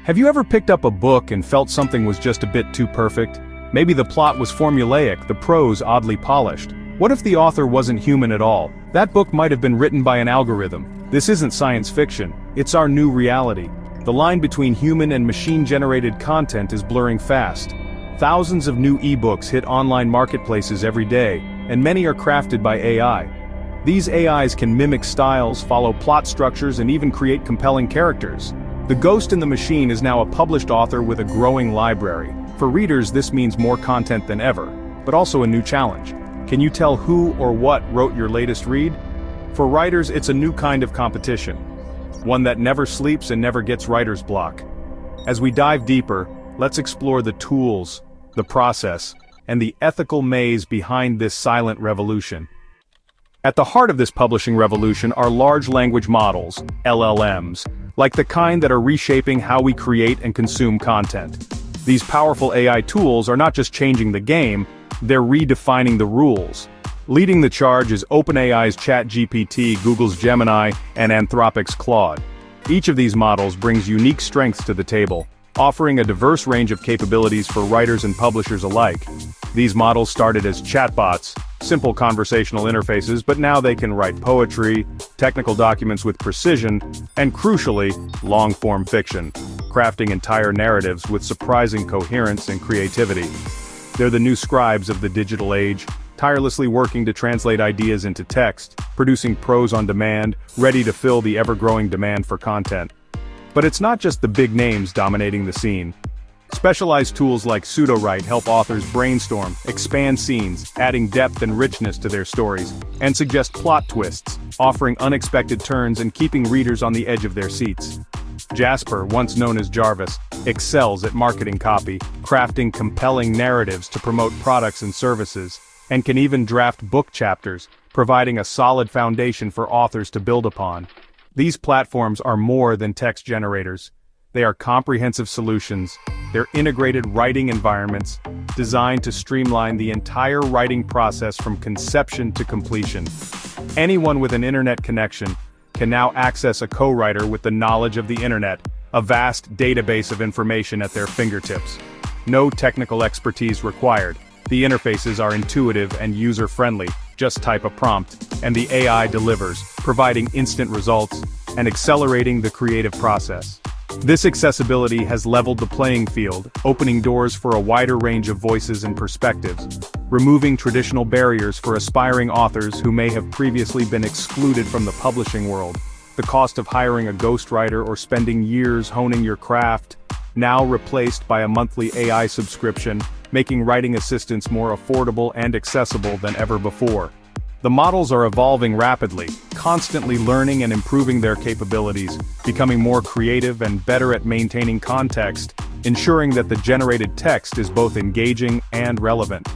Have you ever picked up a book and felt something was just a bit too perfect? Maybe the plot was formulaic, the prose oddly polished. What if the author wasn't human at all? That book might have been written by an algorithm. This isn't science fiction, it's our new reality. The line between human and machine-generated content is blurring fast. Thousands of new eBooks hit online marketplaces every day, and many are crafted by AI. These AIs can mimic styles, follow plot structures, and even create compelling characters. The ghost in the machine is now a published author with a growing library. For readers, this means more content than ever, but also a new challenge. Can you tell who or what wrote your latest read? For writers, it's a new kind of competition. One that never sleeps and never gets writer's block. As we dive deeper, let's explore the tools, the process, and the ethical maze behind this silent revolution. At the heart of this publishing revolution are large language models, LLMs, like the kind that are reshaping how we create and consume content. These powerful AI tools are not just changing the game, they're redefining the rules. Leading the charge is OpenAI's ChatGPT, Google's Gemini, and Anthropic's Claude. Each of these models brings unique strengths to the table, offering a diverse range of capabilities for writers and publishers alike. These models started as chatbots, simple conversational interfaces, but now they can write poetry, technical documents with precision, and crucially, long-form fiction, crafting entire narratives with surprising coherence and creativity. They're the new scribes of the digital age, tirelessly working to translate ideas into text, producing prose on demand, ready to fill the ever-growing demand for content. But it's not just the big names dominating the scene. Specialized tools like pseudo-write help authors brainstorm, expand scenes, adding depth and richness to their stories, and suggest plot twists, offering unexpected turns and keeping readers on the edge of their seats. Jasper, once known as Jarvis, excels at marketing copy, crafting compelling narratives to promote products and services, and can even draft book chapters, providing a solid foundation for authors to build upon. These platforms are more than text generators. They are comprehensive solutions. They're integrated writing environments designed to streamline the entire writing process from conception to completion. Anyone with an internet connection can now access a co-writer with the knowledge of the internet, a vast database of information at their fingertips. No technical expertise required. The interfaces are intuitive and user-friendly. Just type a prompt, and the AI delivers, providing instant results and accelerating the creative process. This accessibility has leveled the playing field, opening doors for a wider range of voices and perspectives, removing traditional barriers for aspiring authors who may have previously been excluded from the publishing world. The cost of hiring a ghostwriter or spending years honing your craft, now replaced by a monthly AI subscription, making writing assistance more affordable and accessible than ever before. The models are evolving rapidly, constantly learning and improving their capabilities, becoming more creative and better at maintaining context, ensuring that the generated text is both engaging and relevant.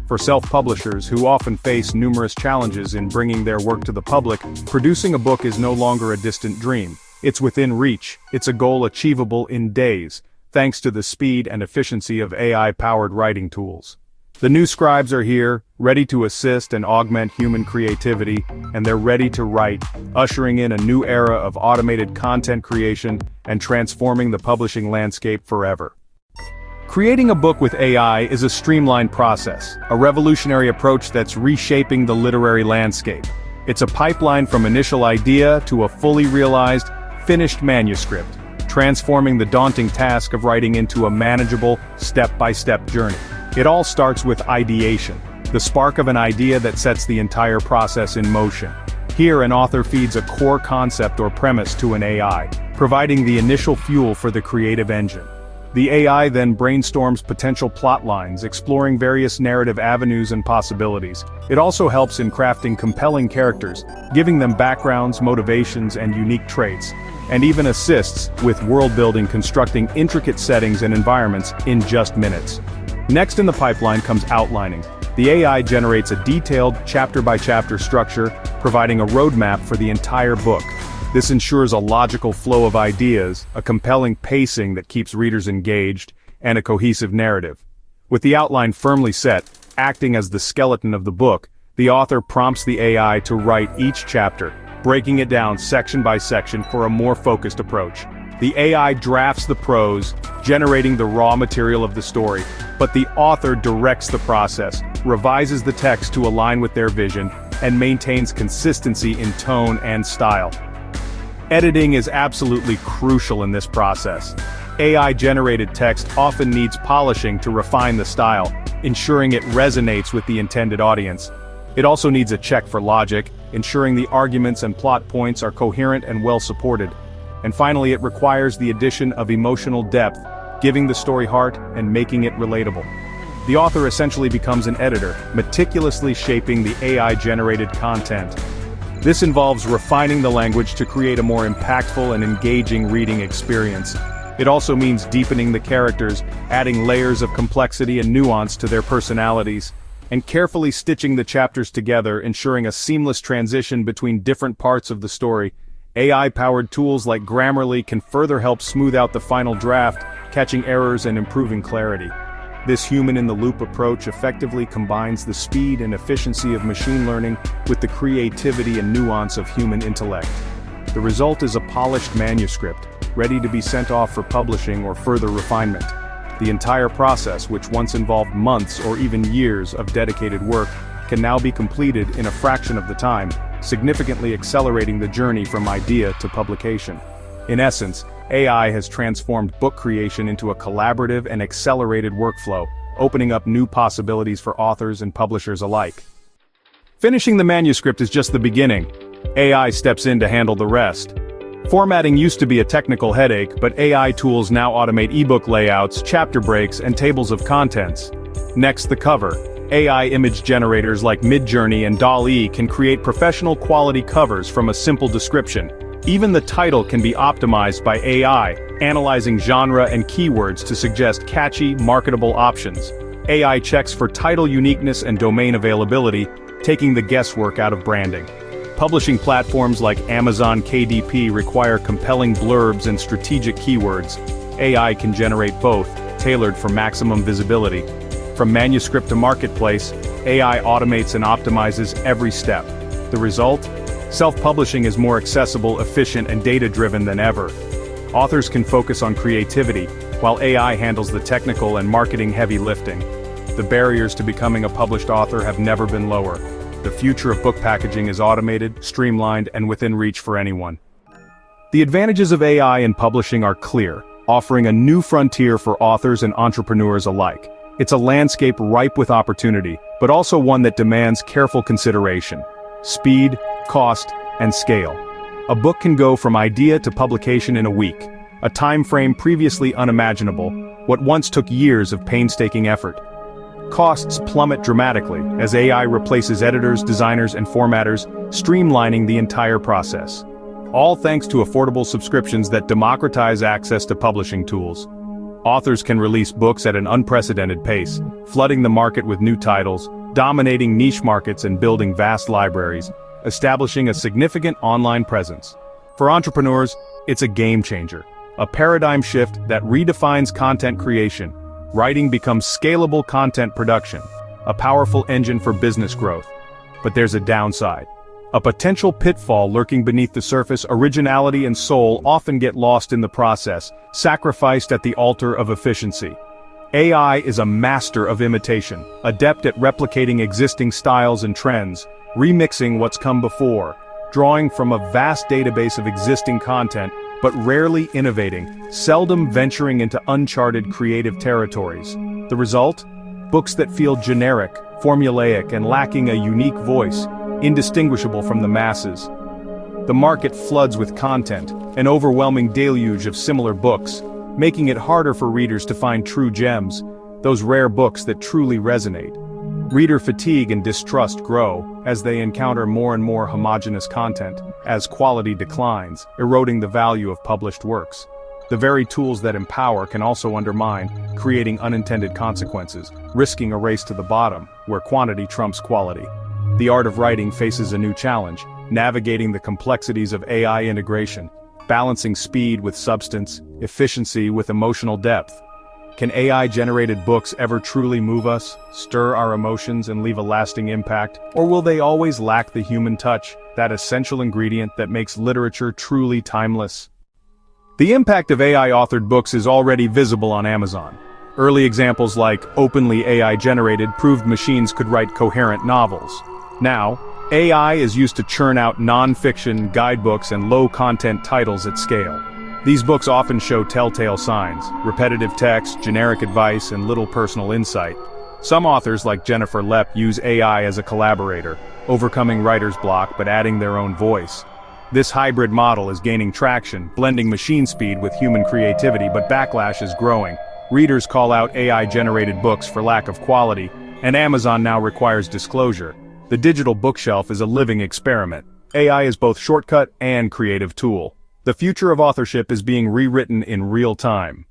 For self-publishers who often face numerous challenges in bringing their work to the public, producing a book is no longer a distant dream. It's within reach. It's a goal achievable in days, thanks to the speed and efficiency of AI-powered writing tools. The new scribes are here, ready to assist and augment human creativity, and they're ready to write, ushering in a new era of automated content creation and transforming the publishing landscape forever. Creating a book with AI is a streamlined process, a revolutionary approach that's reshaping the literary landscape. It's a pipeline from initial idea to a fully realized, finished manuscript, transforming the daunting task of writing into a manageable, step-by-step journey. It all starts with ideation, the spark of an idea that sets the entire process in motion. Here, an author feeds a core concept or premise to an AI, providing the initial fuel for the creative engine. The AI then brainstorms potential plot lines, exploring various narrative avenues and possibilities. It also helps in crafting compelling characters, giving them backgrounds, motivations, and unique traits, and even assists with world-building, constructing intricate settings and environments in just minutes. Next in the pipeline comes outlining. The AI generates a detailed, chapter-by-chapter structure, providing a roadmap for the entire book. This ensures a logical flow of ideas, a compelling pacing that keeps readers engaged, and a cohesive narrative. With the outline firmly set, acting as the skeleton of the book, the author prompts the AI to write each chapter, breaking it down section by section for a more focused approach. The AI drafts the prose, generating the raw material of the story, but the author directs the process, revises the text to align with their vision, and maintains consistency in tone and style. Editing is absolutely crucial in this process. AI-generated text often needs polishing to refine the style, ensuring it resonates with the intended audience. It also needs a check for logic, ensuring the arguments and plot points are coherent and well-supported. And finally, it requires the addition of emotional depth, giving the story heart and making it relatable. The author essentially becomes an editor, meticulously shaping the AI-generated content. This involves refining the language to create a more impactful and engaging reading experience. It also means deepening the characters, adding layers of complexity and nuance to their personalities, and carefully stitching the chapters together, ensuring a seamless transition between different parts of the story. AI-powered tools like Grammarly can further help smooth out the final draft, catching errors and improving clarity. This human-in-the-loop approach effectively combines the speed and efficiency of machine learning with the creativity and nuance of human intellect. The result is a polished manuscript, ready to be sent off for publishing or further refinement. The entire process, which once involved months or even years of dedicated work, can now be completed in a fraction of the time, significantly accelerating the journey from idea to publication. In essence, AI has transformed book creation into a collaborative and accelerated workflow, opening up new possibilities for authors and publishers alike. Finishing the manuscript is just the beginning. AI steps in to handle the rest. Formatting used to be a technical headache, but AI tools now automate ebook layouts, chapter breaks, and tables of contents. Next, the cover. AI image generators like Midjourney and DALL-E can create professional quality covers from a simple description. Even the title can be optimized by AI, analyzing genre and keywords to suggest catchy, marketable options. AI checks for title uniqueness and domain availability, taking the guesswork out of branding. Publishing platforms like Amazon KDP require compelling blurbs and strategic keywords. AI can generate both, tailored for maximum visibility. From manuscript to marketplace, AI automates and optimizes every step. The result? Self-publishing is more accessible, efficient, and data-driven than ever. Authors can focus on creativity, while AI handles the technical and marketing-heavy lifting. The barriers to becoming a published author have never been lower. The future of book packaging is automated, streamlined, and within reach for anyone. The advantages of AI in publishing are clear, offering a new frontier for authors and entrepreneurs alike. It's a landscape ripe with opportunity, but also one that demands careful consideration. Speed, cost, and scale. A book can go from idea to publication in a week, a time frame previously unimaginable, what once took years of painstaking effort. Costs plummet dramatically as AI replaces editors, designers, and formatters, streamlining the entire process. All thanks to affordable subscriptions that democratize access to publishing tools. Authors can release books at an unprecedented pace, flooding the market with new titles, dominating niche markets and building vast libraries, establishing a significant online presence. For entrepreneurs, it's a game changer, a paradigm shift that redefines content creation. Writing becomes scalable content production, a powerful engine for business growth. But there's a downside. A potential pitfall lurking beneath the surface: originality and soul often get lost in the process, sacrificed at the altar of efficiency. AI is a master of imitation, adept at replicating existing styles and trends, remixing what's come before, drawing from a vast database of existing content, but rarely innovating, seldom venturing into uncharted creative territories. The result? Books that feel generic, formulaic, and lacking a unique voice, indistinguishable from the masses. The market floods with content, an overwhelming deluge of similar books, making it harder for readers to find true gems, those rare books that truly resonate. Reader fatigue and distrust grow as they encounter more and more homogeneous content, as quality declines, eroding the value of published works. The very tools that empower can also undermine, creating unintended consequences, risking a race to the bottom, where quantity trumps quality. The art of writing faces a new challenge, navigating the complexities of AI integration, balancing speed with substance, efficiency with emotional depth. Can AI-generated books ever truly move us, stir our emotions, and leave a lasting impact? Or will they always lack the human touch, that essential ingredient that makes literature truly timeless? The impact of AI-authored books is already visible on Amazon. Early examples like openly AI-generated proved machines could write coherent novels. Now, AI is used to churn out non-fiction, guidebooks, and low-content titles at scale. These books often show telltale signs: repetitive text, generic advice, and little personal insight. Some authors, like Jennifer Lepp, use AI as a collaborator, overcoming writer's block but adding their own voice. This hybrid model is gaining traction, blending machine speed with human creativity, but backlash is growing. Readers call out AI-generated books for lack of quality, and Amazon now requires disclosure. The digital bookshelf is a living experiment. AI is both shortcut and creative tool. The future of authorship is being rewritten in real time.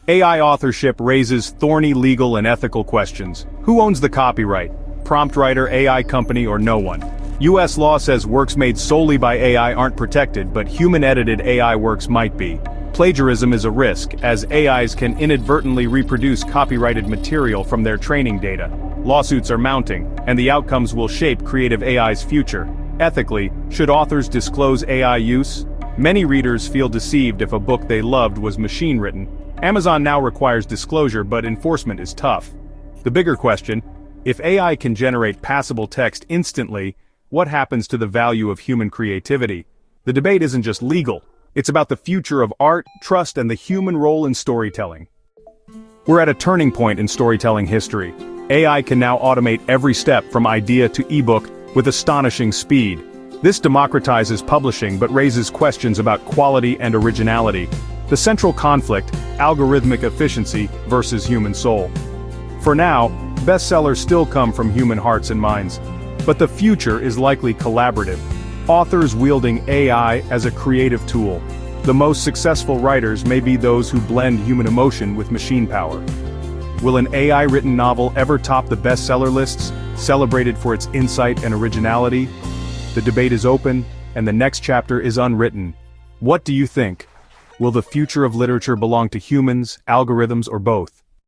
AI authorship raises thorny legal and ethical questions. Who owns the copyright? Prompt writer, AI company, or no one? US law says works made solely by AI aren't protected, but human-edited AI works might be. Plagiarism is a risk, as AIs can inadvertently reproduce copyrighted material from their training data. Lawsuits are mounting, and the outcomes will shape creative AI's future. Ethically, should authors disclose AI use? Many readers feel deceived if a book they loved was machine-written. Amazon now requires disclosure, but enforcement is tough. The bigger question: if AI can generate passable text instantly, what happens to the value of human creativity? The debate isn't just legal. It's about the future of art, trust, and the human role in storytelling. We're at a turning point in storytelling history. AI can now automate every step from idea to ebook with astonishing speed. This democratizes publishing but raises questions about quality and originality. The central conflict: algorithmic efficiency versus human soul. For now, bestsellers still come from human hearts and minds. But the future is likely collaborative. Authors wielding AI as a creative tool. The most successful writers may be those who blend human emotion with machine power. Will an AI-written novel ever top the bestseller lists, celebrated for its insight and originality? The debate is open, and the next chapter is unwritten. What do you think? Will the future of literature belong to humans, algorithms, or both?